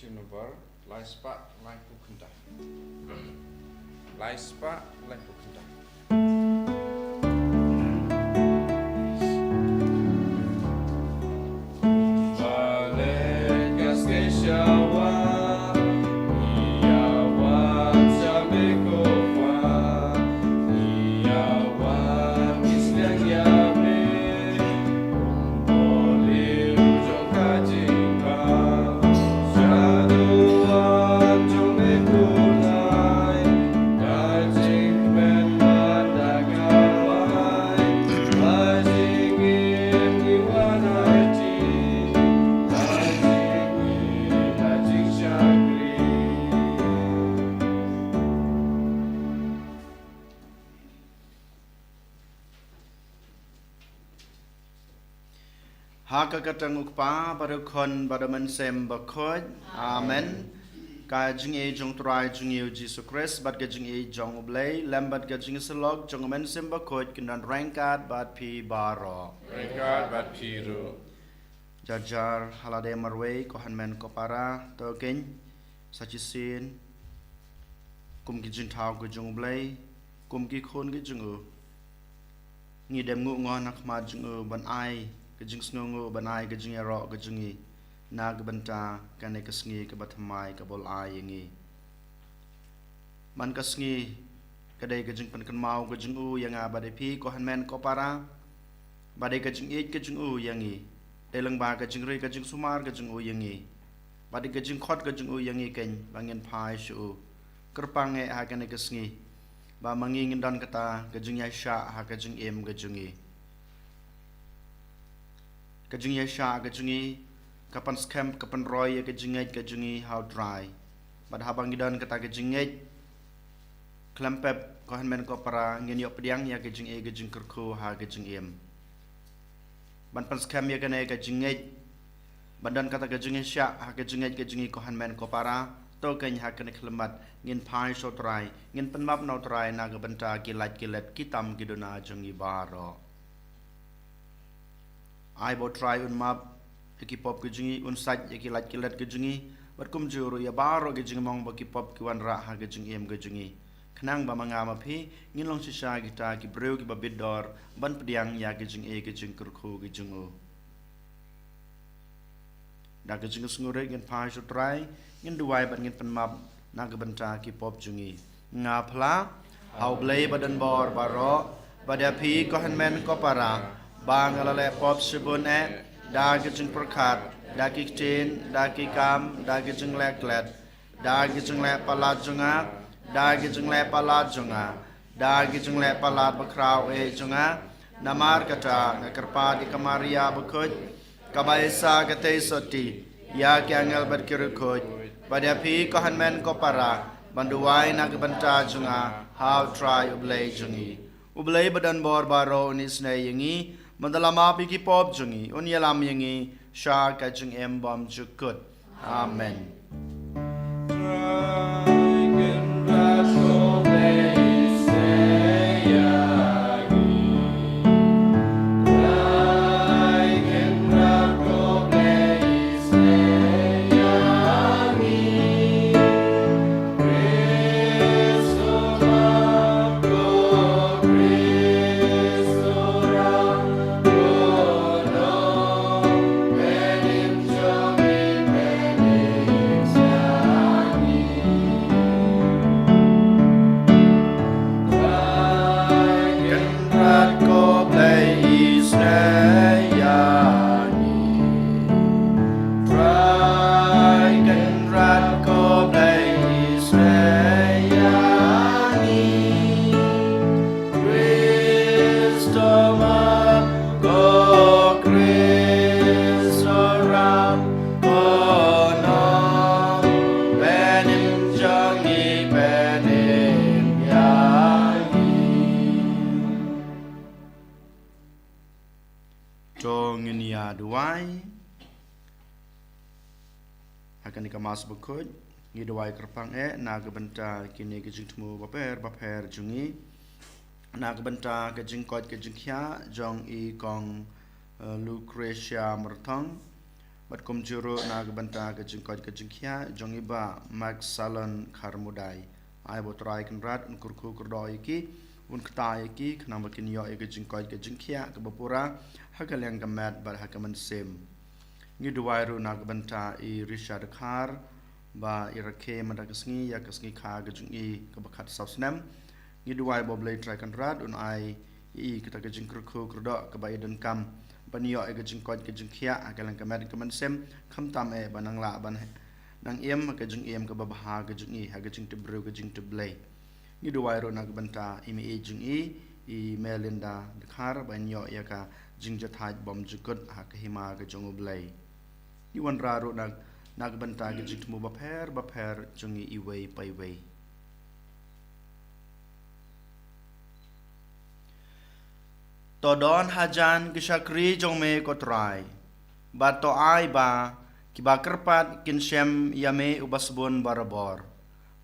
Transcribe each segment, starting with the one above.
Junubar, Laispa, Laipu Kenda. Laispa, Laipu Kenda. Hakakatang ukpa barukon baraman sem bakod. Amen. Ka jing e jong try jing yu Jesus Christ bat ka jing e jong ublay lambat ka jing selog jong men sem bakod kinan rangkat bat pi baro. Rangkat bat piru. Jajar halade marway ko hanmen ko para to ken sachisin kum ki jing thau ko jong ublay kum ki khon ki jing u. Ngi dem ngu ngon nak ma jing u ban ai kajing sngongo banai kajing ero kajingi nag banta kane kasngi kabathamai kabol ayengi man kasngi kadai kajing pankan mau kajing u yang abade pi ko hanmen ko para badai kajing it kajing u yangi delang ba kajing ri kajing sumar kajing u yangi badai kajing khot kajing u yangi ken bangin pai shu kerpange ha kane kasngi ba mangingin dan kata kajing yasha ha kajing em kajingi kajing yasha kajingi kapan scam kapan roy kajingi how dry bad habang gidan kata kajingi klampep ko hanmen ko para ngin yok pediang ya kajing e kajing kerku ha kajing em ban pan scam ya kane kajingi badan kata kajing yasha ha kajingi ko hanmen ko para to kany ha kane klemat ngin pai so dry ngin penmap no dry na gabanta kilat kitam gidona jungi baro I bo try un map ekipop kejungi un saj ekilat kilat kejungi berkum juru ya baro kejungi mong bakipop kiwan ra ha kejungi em kejungi kenang ba manga mapi ngin long sisa kita ki breu ki babidor ban pediang ya kejungi kejung kurku kejungu da kejungi sngure ngin pai so try ngin duai ban ngin penmap na gebenta ki pop jungi ngapla au blei badan bor baro badapi ko hanmen ko para bang alale pop sibun da gijing perkat da kitin da kikam da gijing leklet da gijing le palat junga da gijing le palat junga da gijing le palat bakrau junga namar kata nakarpa di kamaria bukut kabaisa kate soti ya kyangel berkirukut pada pi ko hanmen ko para banduai nagbanta junga how try ublay jungi ublay badan bor baro nisne yangi mandalama piki pop jungi unyalam yangi sha kajung embam jukut amen akan dikemas bekut ngidawai kerpang naga benta kini kejing temu baper jungi naga benta kejing kot kejing kya jong i kong Lucretia mertong bat kum juru na gebanta ke jingkot ke jingkia jong iba Max Salon Karmudai ai botrai kan rat un kurku kurdoi ki un ktai ki khnam bakin yo ke jingkot ke jingkia ke bapura hakal yang gamat bat hakaman sem ngi duwai ru na gebanta I Richard Khar ba irake madakasngi ya kasngi kha ke jungi ke bakat sausnam ngi duwai boblei trai kan rat un ai I kita ke jingkurku kurdo ke baidan kam banyo ke jingkot ke jingkia akalang kamat kaman sem kham tam banang la ban nang em ke jing em ke babha ke jing ha ke jing tebru ke jing teblai ni do wairo nak banta imi jing I Melinda dekhar banyo ya ka jing jathaj bom jukut ha ke hima ke jong blai ni wan raro nak banta ke jing temu bapher jungi I wei pai wei Todon hajan kisakri jong me kotrai ba to ai ba kiba kerpat kin shem yame ubasbon barabor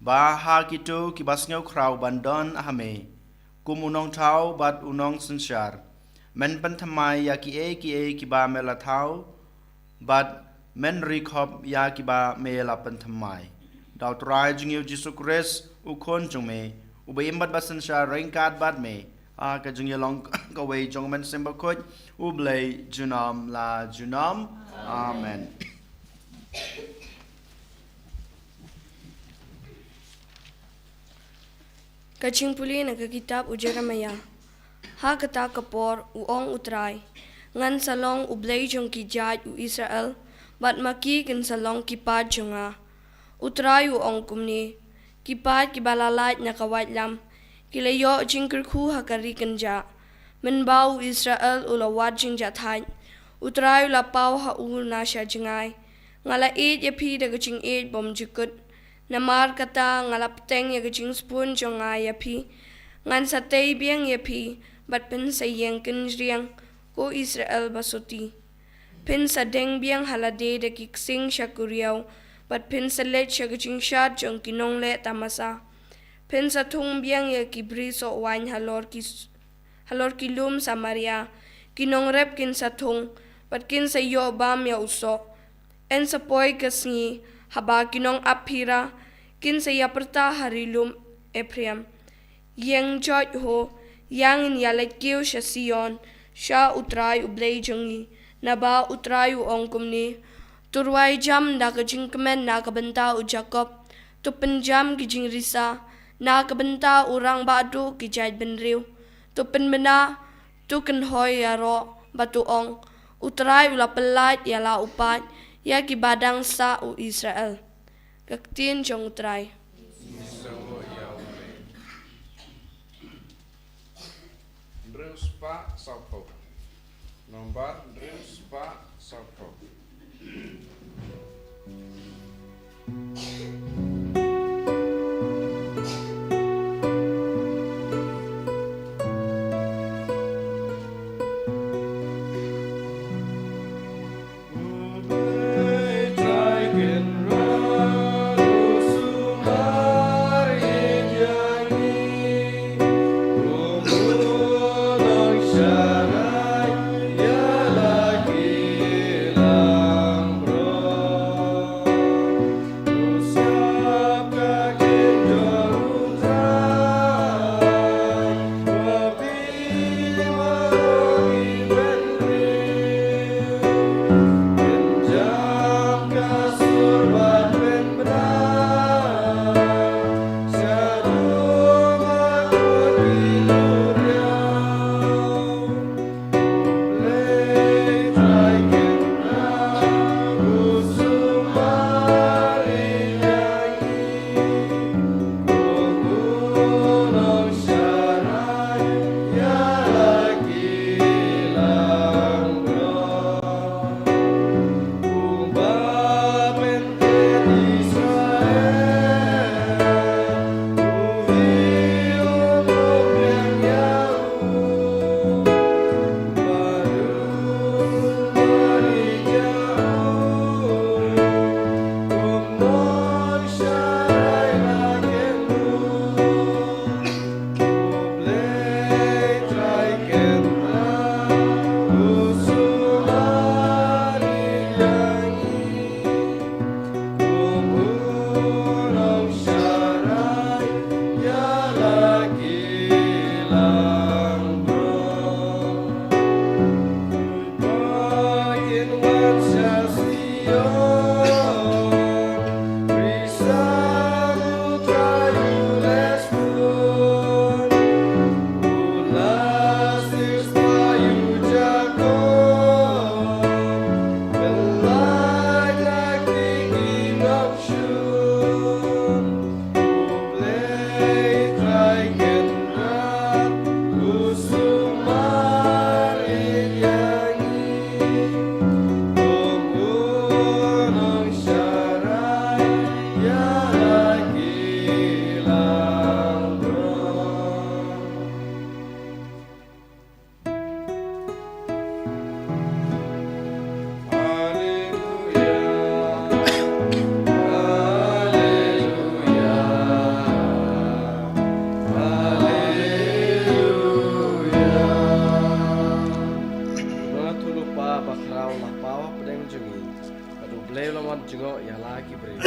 ba ha kitu kibas ngau krau bandon ahame kum unong thau bat unong sensyar men pantamai ya ki e kiba mela thau bat men rikhop ya kiba mela pantamai dau trai jing Jesu Christ u kon jong me u be imbat basensyar rengkat bat me ka jung yalong ka wei jong men semba khoj u blai junam la junam amen Kacing puli na kitab u Jeremiah ha kata kapor u ong utrai ngan salong u blai jong ki jaj u Israel bat maki kin salong ki pad jonga utrai u ong kumni ki pad ki balalait na kawat lam kilayo jingkerku hakari kenja menbau Israel ulawat jingja thai utrai la pau ha u na sha jingai ngala ya pi de jing bom jikut namar kata ngala pteng ya jing spoon jonga ya pi ngan satei biang ya pi bat pen sayeng ken riang ko Israel basoti pen sadeng biang halade de kiksing shakuriau bat pen salet jing shat jong kinong le tamasa pen sa thung biang ya kibri so wain halor ki lum Samaria kinong rep kin sa thung pat kin sa yo bam ya uso en sa poi kasngi haba kinong aphira kin sa ya perta harilum Ephraim yang jot ho yang in yalet kiu sha Sion sha utrai ublei jongi naba utrai u ongkumni turwai jam da ka jingkemen na ka benta u Jacob tu penjam ki jing risa na kabenta urang badu ki jaj benriu tu penbena tu ken hoi ya ro batu ong utrai ula pelat ya la upat ya ki badang sa u Israel kaktin jong utrai Dreus pa saupo nomor dreus pa saupo Sharai, ya lagi Blame lamon jingo ya lagi bre.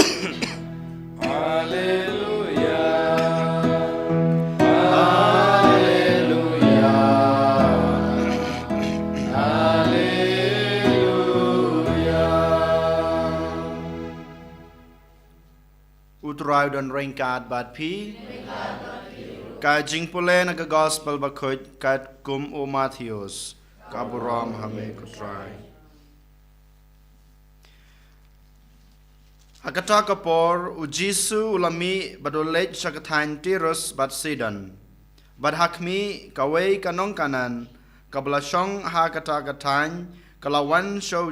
Haleluya. Haleluya. Haleluya. Utrai dan ringkat bat pi. Ka jing pule na ka gospel bakut kat kum o Matthews. Ka buram hame kutrai. Hakata kapor ujisu ulami badolej sakathain tirus bat sidan. Bad hakmi kawai kanong kanan kablasong hakata kathain kalawan shau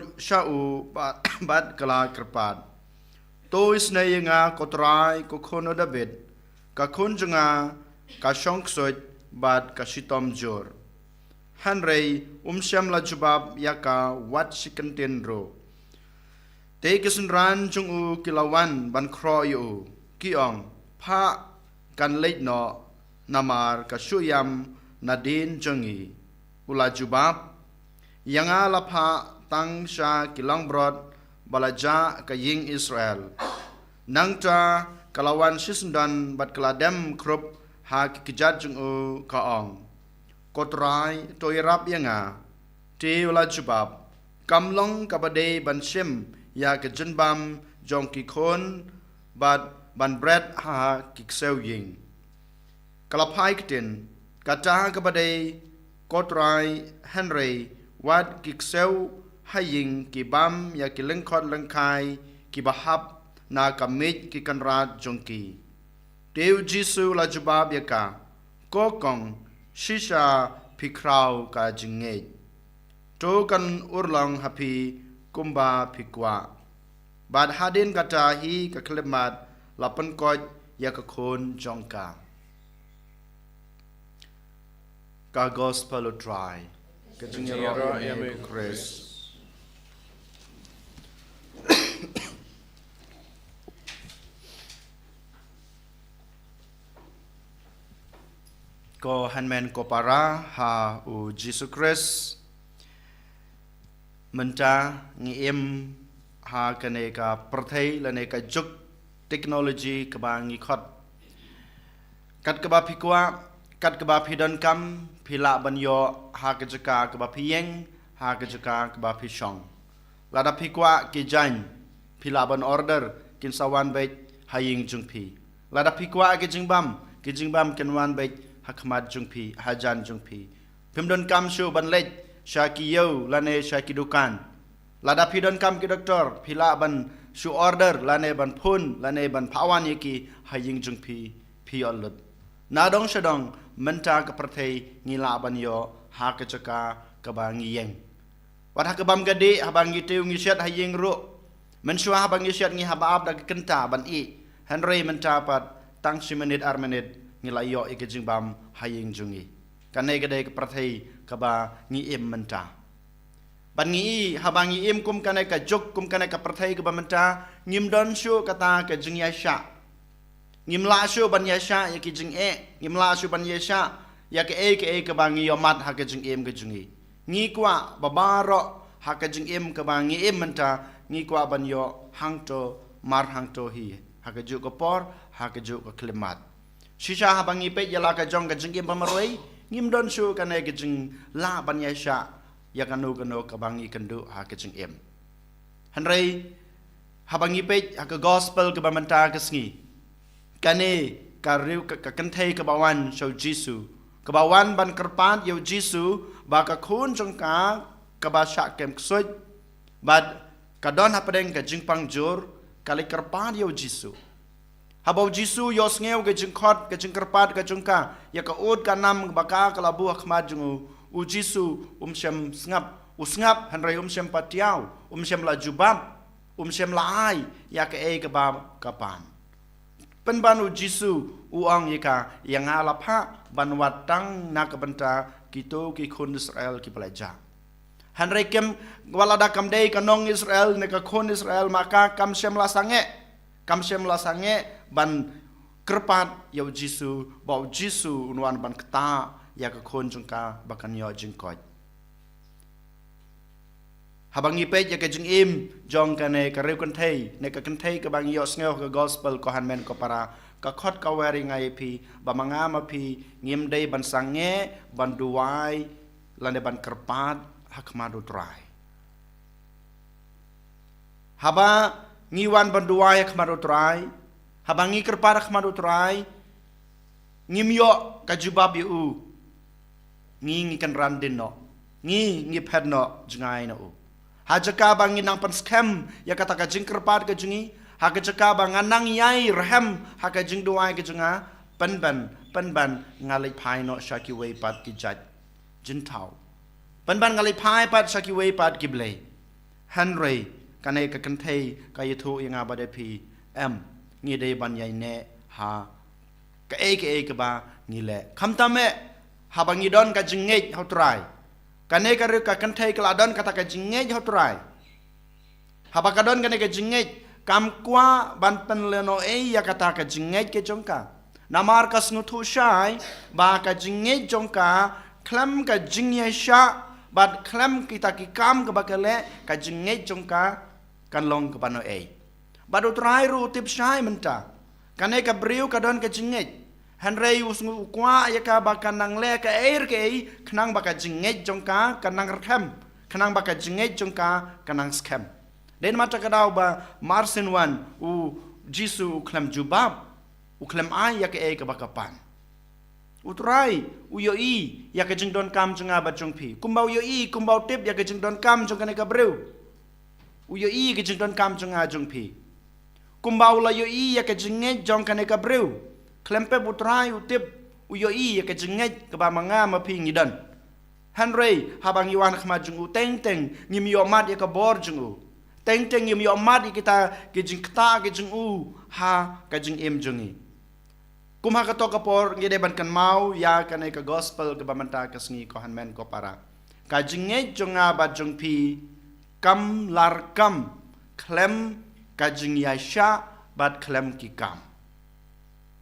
bat kala kerpat. To isnayinga kotrai kukono David kakun junga kasyong ksoj bat kasitom jor. Hanrei umsyam la jubab yaka wat sikentin ro. Te kesenran jung u kilawan ban kro yu kiong pha kan leit no namar kasuyam nadin jungi ula jubab yanga la pha tang sha kilang brod balaja kaying Israel nangta kalawan sisendan bat keladem krup ha kijat jung u kaong kotrai toirap yanga te ula jubab kamlong kabade ban shim ya ke jenbam jong ki khon bat ban bread ha ki kseu ying kalapai ktin kata kabade kotrai Henry wat ki kseu haying ki bam ya ki lengkhot lengkai ki bahap na kamit ki kanrat jong ki Teu Jisu la jubab ya ka kokong shisha pikrau ka jinge to kan urlang hapi kumba pikwa bad hadin kata hi ka klemat lapan koj ya ka khon jongka ka gospel try ka jingero ya me Chris ko hanmen ko para ha u Jesus Christ menta ngiem ha kane ka prathai lane ka juk technology ka bangi khot kat ka ba phikwa kat ka ba phidan kam phila banyo ha ka jaka ka ba phiyeng ha ka jaka ka ba phishong lada phikwa ki jan phila ban order kin sawan bet haying jungphi lada phikwa ki jingbam kin wan bet hakmat jungphi hajan jungphi phimdon kam shu ban lej Syaki yau lane syaki dukan. Lada pidon kam ki doktor pila ban su order lane ban pun lane ban pawan yaki haying jungpi pi olut. Nadong sedong menta ke perthai ngila ban yo ha ke caka ke bangi yeng. Wat ha ke bam gade habangi teu ngisyat haying ru. Mensua habangi syat ngi habaab da ke kenta ban i. Henry menta pat tang si menit ar menit ngila yo ike jingbam haying jungi. Kanai gade ke perthai kaba ngi im menta ban ngi haba ngi im kum kanai ka jok kum kanai ka perthai ka menta ngim don shu kata ka jing ya sha ngim la shu ban ya sha ya ki jing ngim la shu ban ya sha ya ke ka ba ngi yomat ha ka jing im ka jungi ngi kwa babaro ha ka jing im ka ba ngi im menta ngi kwa ban yo hangto mar hangto hi ha ka ju ka por ha ka ju ka klimat shisha ha ba ngi pe ya la ka jong ka jing im pamaroi ngim don shu kanai ke jing la ban ya sha ya kanu ka bangi kandu ha ke jing em hanrei ha bangi pe ha ka gospel ke bamanta ke sngi kane ka riu ka kanthei ka bawan show Jisu ka bawan ban kerpan yo Jisu ba ka khun jong ka ba sha kem ksoj bad ka don ha pedeng ka jing pang jur kali kerpan yo Jisu Habau Jisu yos ngeu ke jengkot ke jengkerpat ke jengka ya ka ud ka nam baka ka labu akhmat jungu u Jisu syam ngap hanrai syam patiau syam la jubab syam la ai ya ka e ka ba kapan penban u Jisu u ang yaka yang ala pha ban watang na ka banta kito ki khun Israel ki pelaja hanrai kem walada kam dei kanong Israel ne ka khun Israel maka kam syam la sange ban kerpat yau Jisu bau Jisu unwan ban keta ya ka khon jungka bakan yo jingkoj Habang ipet ya ke jing im jong ka ne ka riu kan thei ne ka kan thei ka bang yo sneo ka gospel ko han men ko para ka khot ka weri ngai pi ba manga ma pi ngim dei ban sange ban duai lande ban kerpat hakmadu trai haba ngiwan ban duai hakmadu trai haba ngi kerpat hakmadu trai ngim yo ka jubab yu ngi kan randin no ngi phet no jangai no Hajaka bang inang pan scam ya kata ka jing kerpat ka jingi hajaka bang anang yai rahem haka jing duai ka jinga pan ban ngalai phai no shaki wei pat ki jat jin thau pan ngalai phai pat shaki wei pat ki blei Henry kanai ka kan thei ka yathu yanga ba de pi ngi dei ban yai ne ha ka ka ba ngi le kham ta me ha bang ngi don ka jing ngei hau trai Kane ka ka kan thai ka ladon kata ka jingej hot rai haba ka don kane ka jingej kam kwa ban pen leno ya kata ka jingej ke jongka namar kas nguthu shai ba ka jingej jongka klam ka jingye sha bat klam kita ki kam ka bakale ka jingej jongka kan long ka bano bad utrai ru tip shai menta kane ka briu ka don ka jingej Henry usngu kwa ya ka bakan nang le ka ke khnang baka jingej jongka kanang rakhem khnang baka jingej jongka kanang scam den mata ka daw ba marsin wan u jisu khlam jubab u khlam ai ya ka baka pan utrai u yo ya ka jing don kam jonga ba jongpi kumbau yo kumbau tip ya ka jing don kam jongka ne ka breu u yo ka jing don kam jonga jongpi kumbau la yo ya ka jingej jongka ne ka breu Klempe putrai utip uyoi ya ke jenget ke ba manga ma pi ngidan Henry habang iwan khma jungu teng ngim yo mat ya ke bor jungu teng ngim yo mat kita ke jing kta ke jungu ha ka jing em jungi kumha ka to ka por ngide ban kan mau ya kan ke gospel ke ba manta ke sngi ko han men ko para ka jinget junga ba jung pi kam lar kam klem ka jing ya sha bat klem ki kam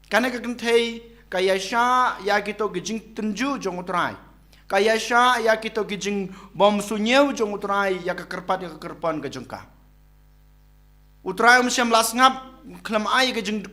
Kane ka kan thei kaya sha ya kito gijing tenju jong utrai kaya sha ya kito gijing bom sunyeu jong utrai ya ka kerpat ya ka kerpan ka jongka utrai syam lasngap klam ai gijing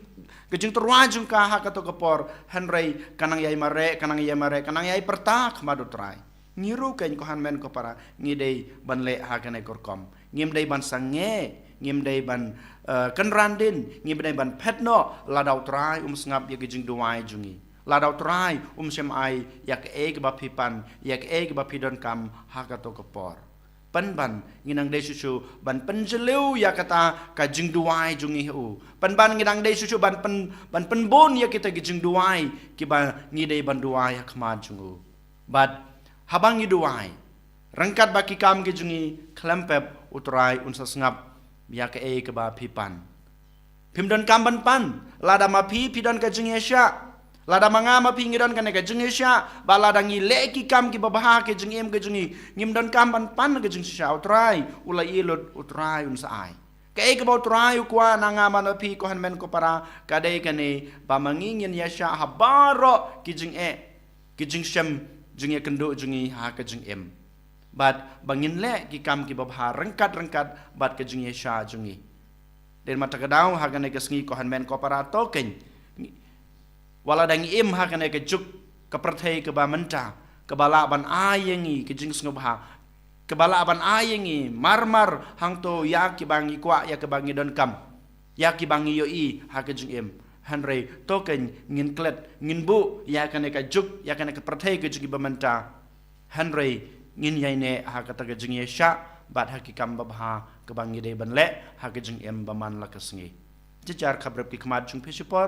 terwa jongka ha ka to kapor Henry kanang yai mare kanang yai perta khmad utrai ngiru ken ko han men ko para ngidei ban le ha kane korkom ngim dei ban sange ngim dei ban kan randin ngim dei ban petno ladau trai sngap ya gijing duai jungi ladau trai sem ai yak ke ba pipan yak ke ba pidon kam hakato kapor ban nginang dei susu ban penjeleu ya kata ka jing duai jungi hu ban nginang dei susu ban penbon ya kita gijing duai ki ba ngidei ban duai khma jungu bat habang duai rangkat baki kam gijungi klempep utrai sngap ya ke ba pipan pimdon kamban pan lada mapi pidon ka jingesha lada manga mapi ngidon ka ne ka jingesha ba lada ngi leki kam ki babaha ke jingem ke jingi ngimdon kamban pan ka jingesha utrai ulai ilut utrai ai ke ba utrai kwa nanga manapi ko han men ko para kadai ka ne ba mangingin yasha habaro ki jingshem jinge kendo jingi ha ka jingem Bat bangin le ki kam ki babha rengkat bat ke jing sha jungi den mata kadau ha kan ke sngi ko han men ko para to ken wala dang im ha kan ke juk ke perthei ke ba menta ke bala ban ayengi ke jing snobha ke bala ban ayengi marmar hang to ya ki bangi kwa ya ke bangi don kam ya ki bangi yo ha ke jing im Henry to ken ngin klet ngin bu ya kan ke juk ya kan ke perthei ke jing ba menta Henry ngin yai ne ha kata ke jing sha bat hakikam babha ke bangi de ban le ha ke jing em baman la kasngi jijar khabrab ki khmat chung phishipor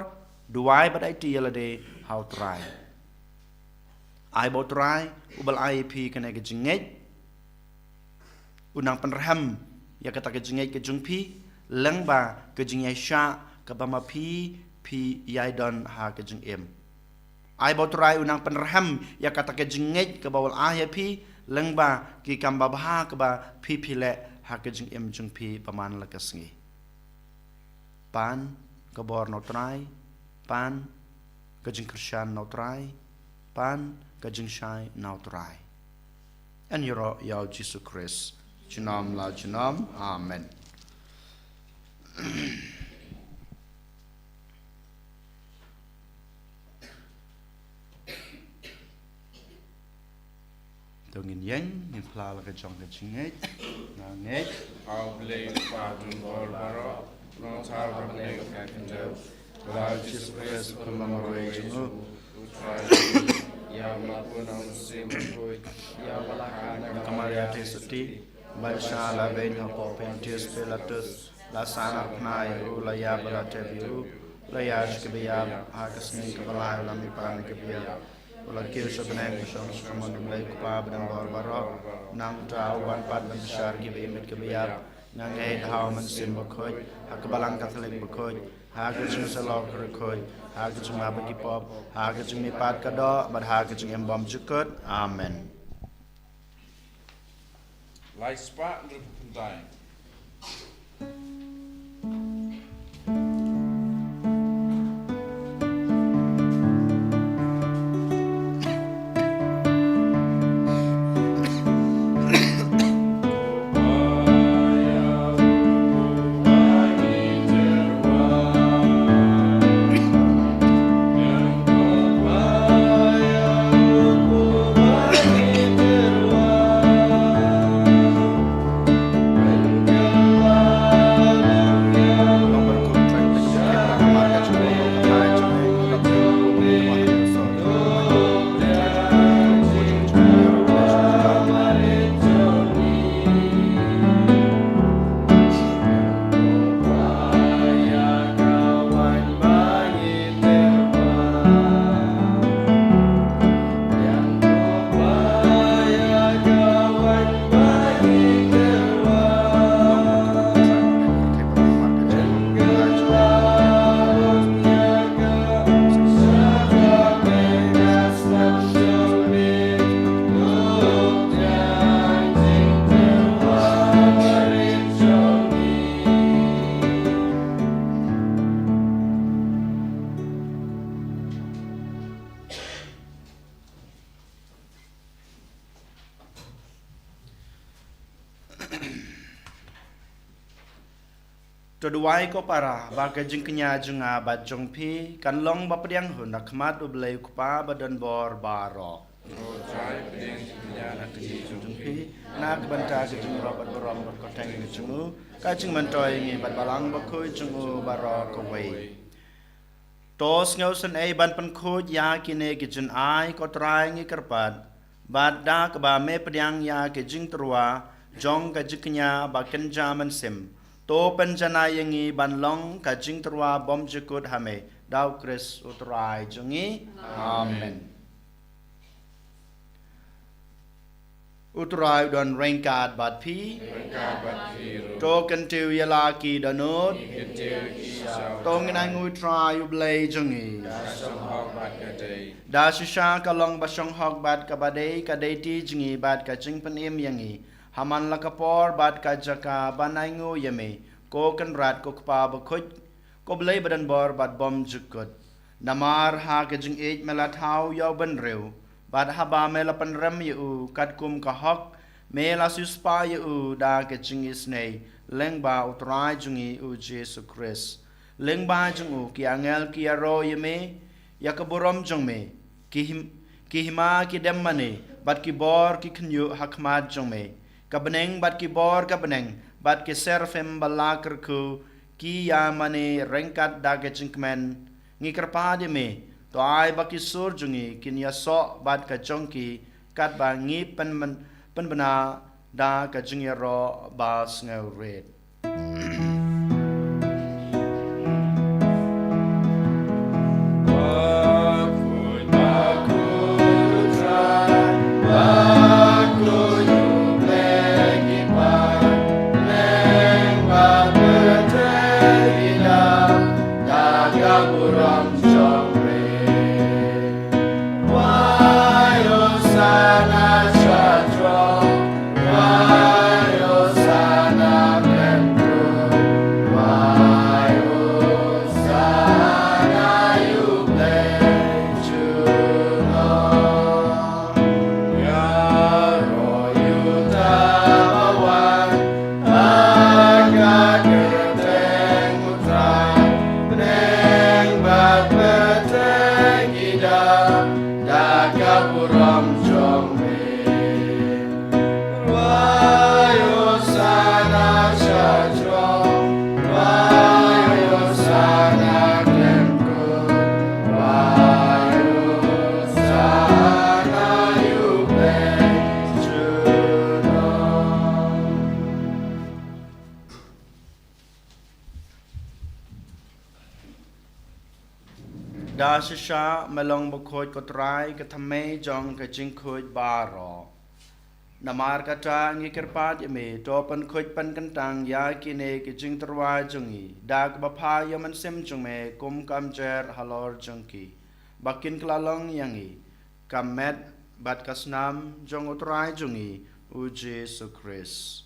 duai bat it yela de how try ai bo try ubal ip kene ke jing unang penraham ya kata ke jing ke jung phi leng ba ke jing sha ke bama phi yai don ha ke jing em ai bo try unang penraham ya kata ke jing ke bawal ip lengba ki kamba bah ke ba phi le ha ke jing em jung phi paman la kasngi pan ke bor no trai pan ke jing krishan no trai pan ke jing shai no trai and yoro yao Jesus Christ Junam la junam. Amen. Tungin yang pla la ka chong ka chingai. Na ngai. Hou bleef paardun barbaro. Nos hou beneden kijken. Laat Jesus Christus commemorate you. Ya melakukan musim berikut. Ya melakukan Kamaria tesati. Baisha la vein hapo pentius pelatus. La sana pnai u la ya barate biu. La ya shkebia hakasni kabala la mi pan kebia. Ula kir sebenarnya kusong semua mulai kupab dan barbaro. Nang tahu wan pat dan besar kibi imit kebia. Nang hau mensim berkoi. Hakabalang Katolik berkoi. Hagajung salok berkoi. Hagajung abadi pop. Hagajung mi pat kado. Bad hagajung embom jukut. Amen. Laispa Rupuntai. Toduai ko para baga jing kenya junga ba jong pi kan long ba pediang hun nak mat ublei kupa badan bor baro. Try being Yana Jong pi nak banta ke jing robat borom ko tang ke jungu ka jing mantoi ngi bat balang ba khoi jungu baro ko wei. Tos ngau san ai ban pan khoi ya kine ke jun ai ko trai ngi karpat bat da ka ba me pediang ya ke jing trua jong ka jiknya ba ken jaman sim. To penjana yangi banlong kajing terwa bom jekut hame dau kris utrai jungi amen. Utrai don rengkat bat pi to kentiu yalaki danut to nginai ngui trai ublei jungi da shisha kalong basong hok bat kabadei kadeti jungi bat kajing penim yangi Haman lakapor bat kajaka banaingu yame ko kanrat ko kpa bakut ko blay badan bor bat bom jukut namar ha kajing ej melathau yaw banrew bat haba melapan ram yu kat kum kahok mela suspa yu da kajing isnei lengba utrai jungi u Jesu Christ lengba jungu ki angel ki aro yame yakaburom jungme kihima ki demmane bat ki bor ki khnyu hakmat jungme Kabeneng bat ki bor kabeneng bat ki serfem balakar ku ki ya mane rengkat dage cinkmen ngi kerpade me to ai ba ki sur jungi kin ya so bat ka jongki kat ba ngi pen bana da ka jungi ro ba snau red Sana Da sisha melong bokoj kotrai ketame jong kajing koj baro. Namar kata ngikirpat yame topan koj pan kentang ya kine kajing terwa jongi. Da kebapa yaman sim jongme kum kamjer halor jongki. Bakin kelalong yangi. Kamet bat kasnam jong utrai jongi uji sukris.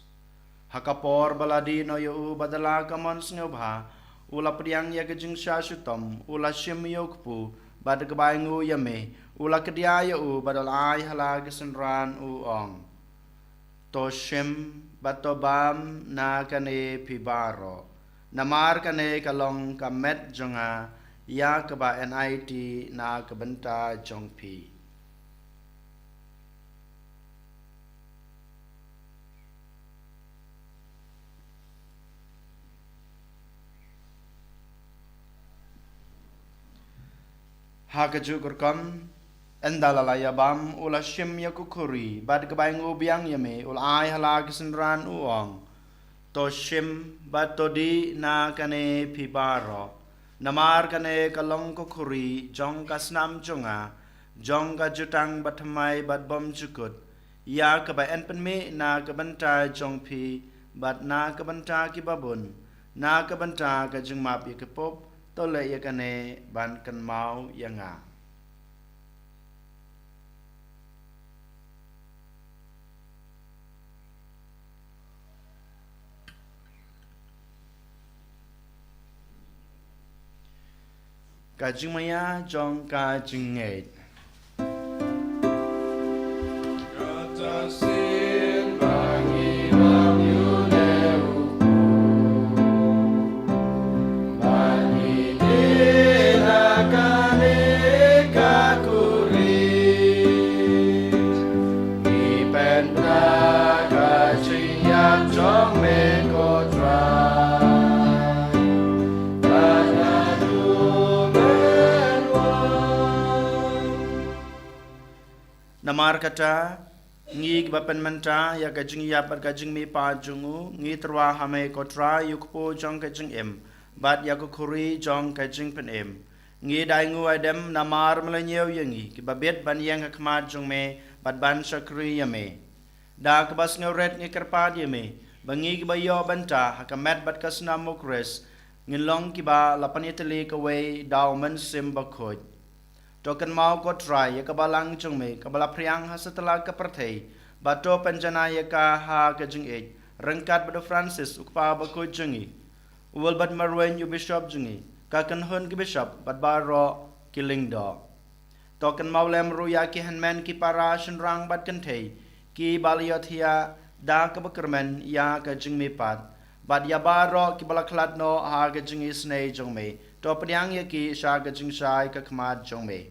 Hakapor baladi no yu badala kamon snobha. Ula priang ya kajing syasutom, ula shim yokpu, bad kebaingu yame, ula kedia badal ai hala kesenran ong. To shim batobam na kane pibaro. Namar kane kalong kamet jonga, ya keba NIT na kebenta jongpi. Hakaju kurkam endalalaya bam ula shim yakukuri bad kebaingu biang yame ula ai hala kesenran uong to shim bad todi na kane pibaro namar kane kalong kukuri jong kasnam jonga jong ka jutang bathamai bad bom jukut ya kebaen penme na kebenta jong pi bad na kebenta kibabun na kebenta kajeng map yakepop tole yakane ban kan mau yanga. Kajing maya jong kajing ngait. Katasin bangi bang yuneu. Namar kata ngi bapen menta ya kajing ya bat kajing mi pa jungu ngi terwa hame kotra yukpo jong kajing em bat ya kuri jong kajing pen em ngi daingu adem namar melenyew yangi ki babet ban yang khmat jong me bat ban sakri yame da kebas ngret ngi kerpad yame bangi ki bayo banta hakamet bat kasna mokres ngilong ki ba lapaniteli kawe daumen sim bakhoj Token mau ko try ya kabalang jongme kabala priang ha setelah keperthai bato penjana ya ka ha kajing ej rengkat bado Francis ukpa ba ko jongi wal bat marwen yu bishop jongi ka kan hon ki bishop bat baro killing do token mau lem ru ya ki hanmen ki para shenrang bat kan thei ki baliothia da ka bakermen ya kajing me pat bat ya baro ki bala khlat no ha kajing isnei jongme to priang ya ki sha kajing shai ka khmat jongme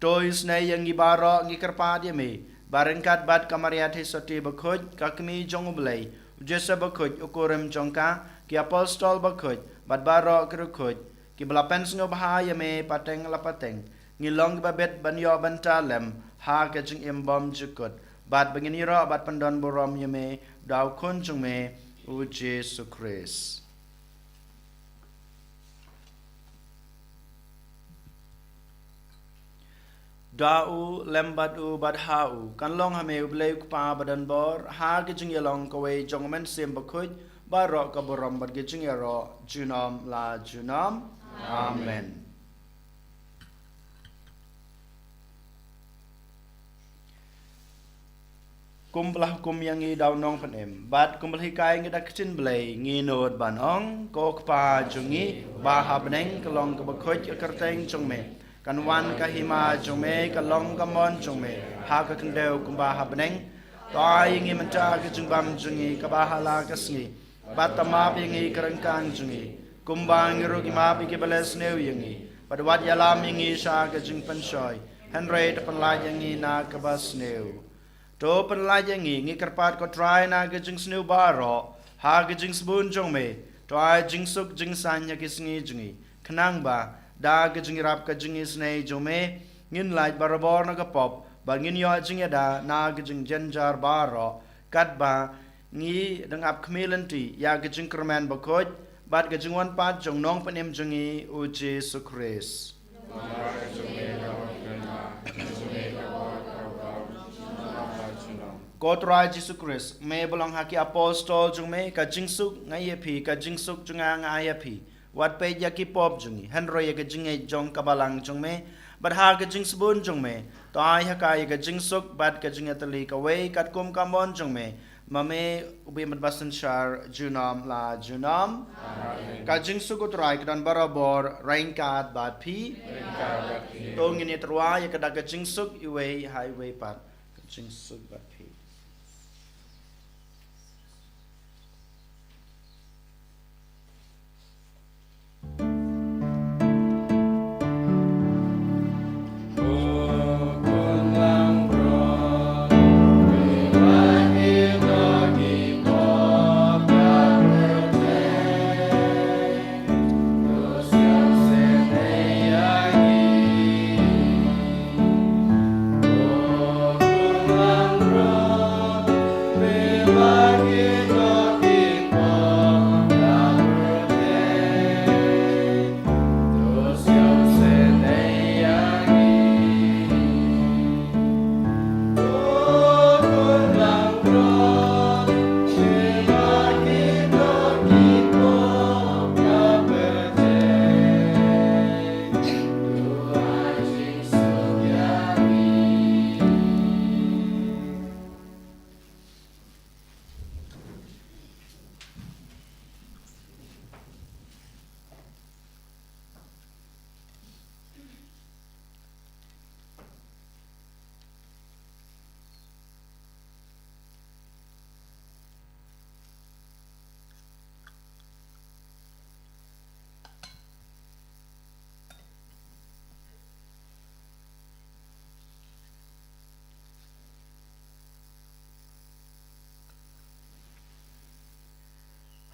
to isnei yang gibaro ngi kerpad yame barengkat bat kamariate soti bakhoj kakmi jongublei jesa bakhoj ukurem jongka ki apostol bakhoj bat baro kerukhoj ki belapen sngo bha yame pateng lapateng ngilong babet banyo bantalem ha kajing imbom jukut bat benginiro bat pendon borom yame daw kun jongme u Jesu Christ. Dau lembat u badhau kan long hame ublei pa badan bor ha gijing yalong kawe jongmen sim bakuj barok ka borom bad gijing yaro junom la junom amen. Kumpelah kum yang ngi daw nong panem bat kumpel hikai ngi dak chin blei ngi nod banong ko pa jungi baha beneng kalong ka bakuj kerteng jongme kan wan kahima jongme kalong kamon jongme ha ka kendeu kumba habneng tai ngi menta ke jungbam jungi kabahala kasngi batama bingi kerengkang jungi kumbang rugi ma bi ke bales neu yangi padwat yalam ngi sha ke jung pensoi henry de penlaj ngi na kabas neu to penlaj ngi kerpat ko try na ke jung sneu baro ha ke jung sbun jongme to ai jing suk jing san ya kisngi jungi khnang ba da kajing rap kajing isnei jome ngin laj barabor na kapop ba ngin yo jing da na kajing jenjar baro kat ba ngi dang ap khmelenti ya kajing kerman bakoj bat kajing wan pat jong nong panem jungi u Jesu Christ God Rai Jesus Christ, me belong haki apostol jung me ka jingsuk ngai phi ka jingsuk junga ngai phi wat pe ya ki pop jungi henro ya ka jingai jong kabalang jung me bad ha ka jingsbun jung me to ai ha ka ya ka jingsuk bad ka jingatali ka we kat kum kamon jung me mame ubi mat basan shar junam la junam ka jingsuk God Rai ka dan barabor rain kat bad phi to ngini trwa ya ka da ka jingsuk iwe highway pat ka jingsuk bad phi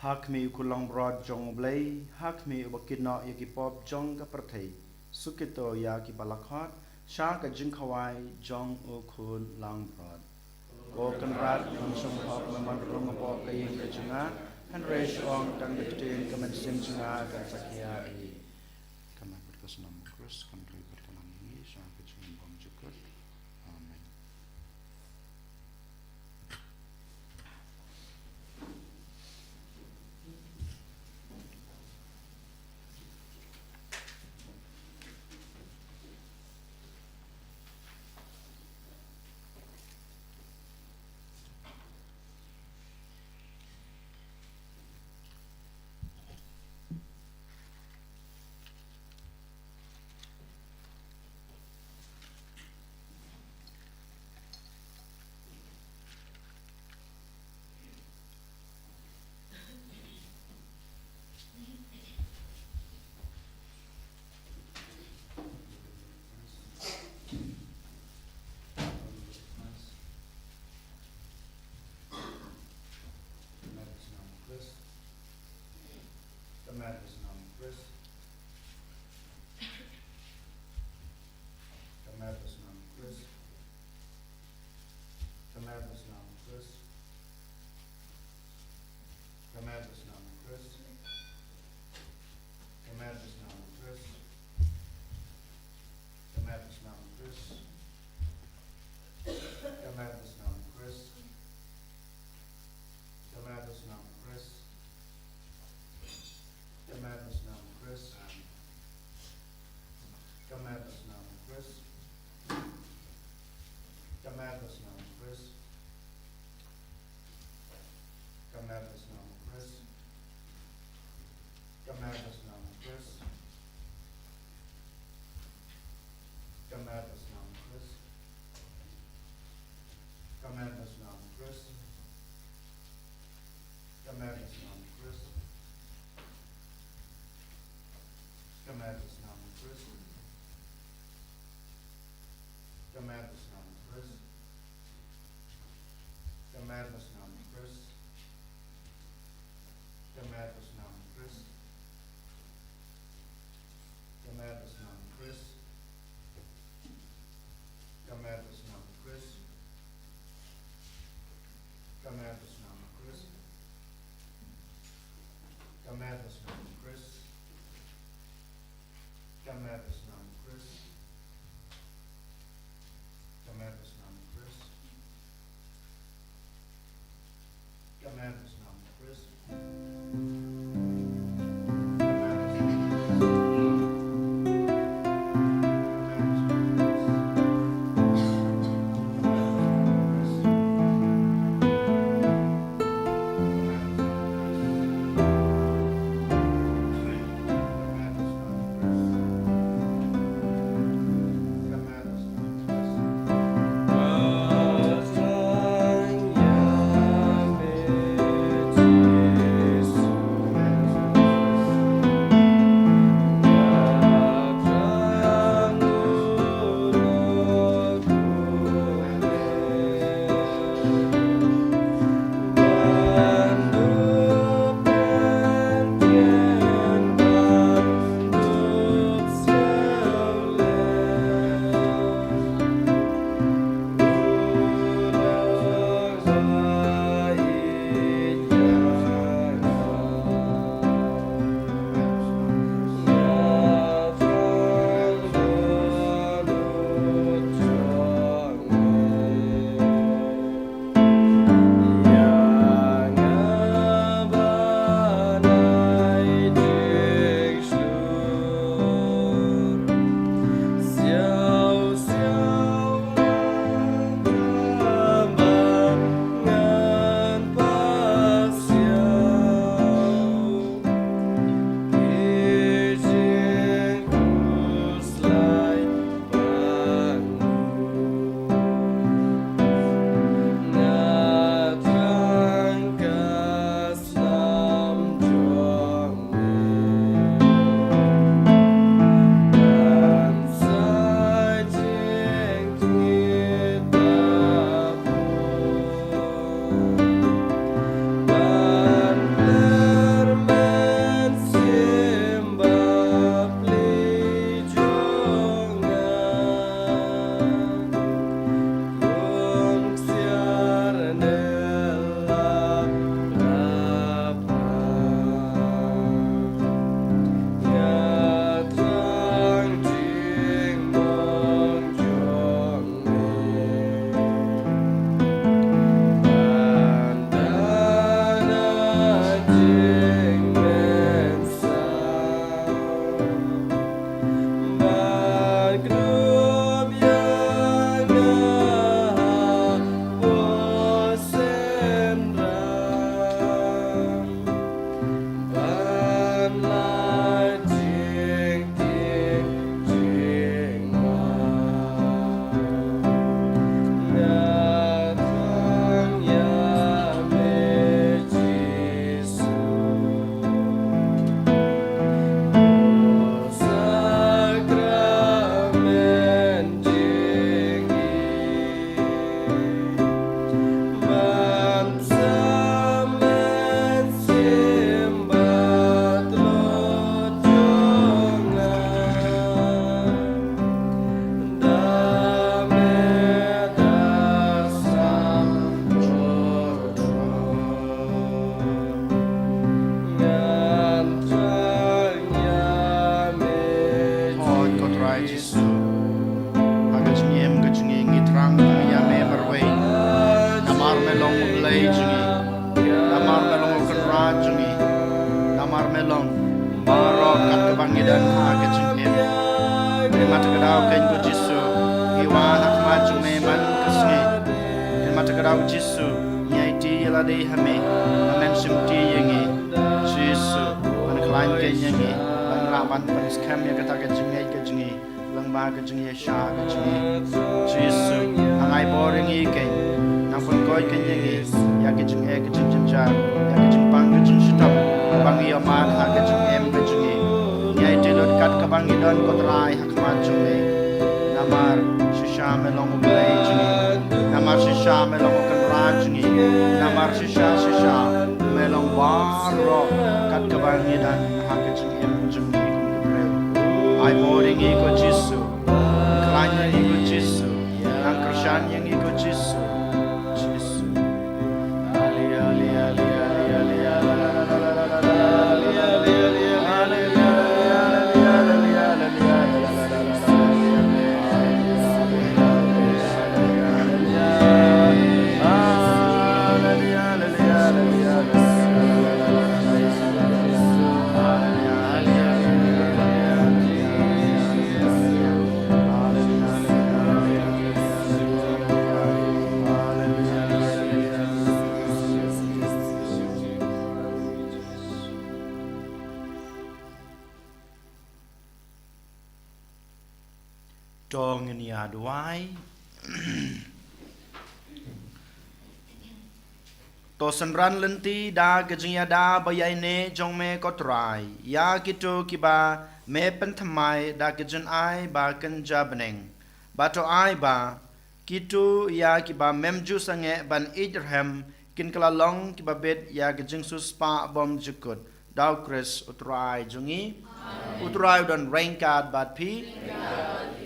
hak mi kulang broad jong blay hak mi ubakino yaki pop jong ka prathai sukito yaki balakhat sha ka jing khawai jong u khun lang broad ko kan rat kan som hok man rum pop ka yin ka chunga han resh ong tang bitin ka man sim chunga ka sakya i kama pat ka sunam cross kan ri pat kan ni sha ka chung bom chukut amen dan agajing em mata kadau kan ko jisu iwa hak majung me man kasngi mata kadau jisu nyai ti la de hame amen simti yangi jisu man klain kan yangi man raman pan skam ya kata gajing lang ba gajing ya sha gajing jisu angai boring i kan nang pun koi kan yangi ya gajing jam ya gajing pang gajing shitap bang ya man ha gajing em gajing nyai tilot kat kabang idon kotrai hak majung me namar shisha me long play jingi namar shisha me long kan rajungi namar shisha me long baro kat kabang idon hak jingi em jingi kum ai boring iko jisu klanya iko jisu ang krishan yang iko jisu Hallelujah. Dong ini aduai. To senran lenti da gejnya da bayai ne jong me kotrai. Ya gitu kiba me pentamai da gejen ai ba kenja beneng. Bato ai ba kitu ya kiba memju sange ban Abraham kin kelalong kiba bet ya gejeng suspa bom jukut. Dau kris utrai jungi. Utrai dan rengkat bat pi.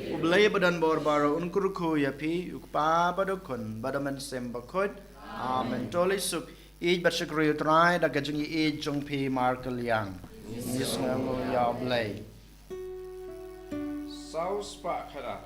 Ublay badan bor-boro unkurku ya pi ukpa badukun badaman sembakut. Amen. Toli suk ij bersyukur utrai da gajung ij jong pi markel yang. Yes ngamu ya ublay. Saus pak kada.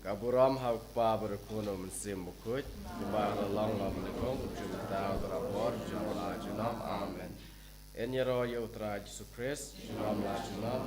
Kaburam hau pa berkuno mensim bukut. Jumpa long lam lekong jumpa terapor jumpa junam amen. Enyero ya utra Yesus Kristus jumpa junam.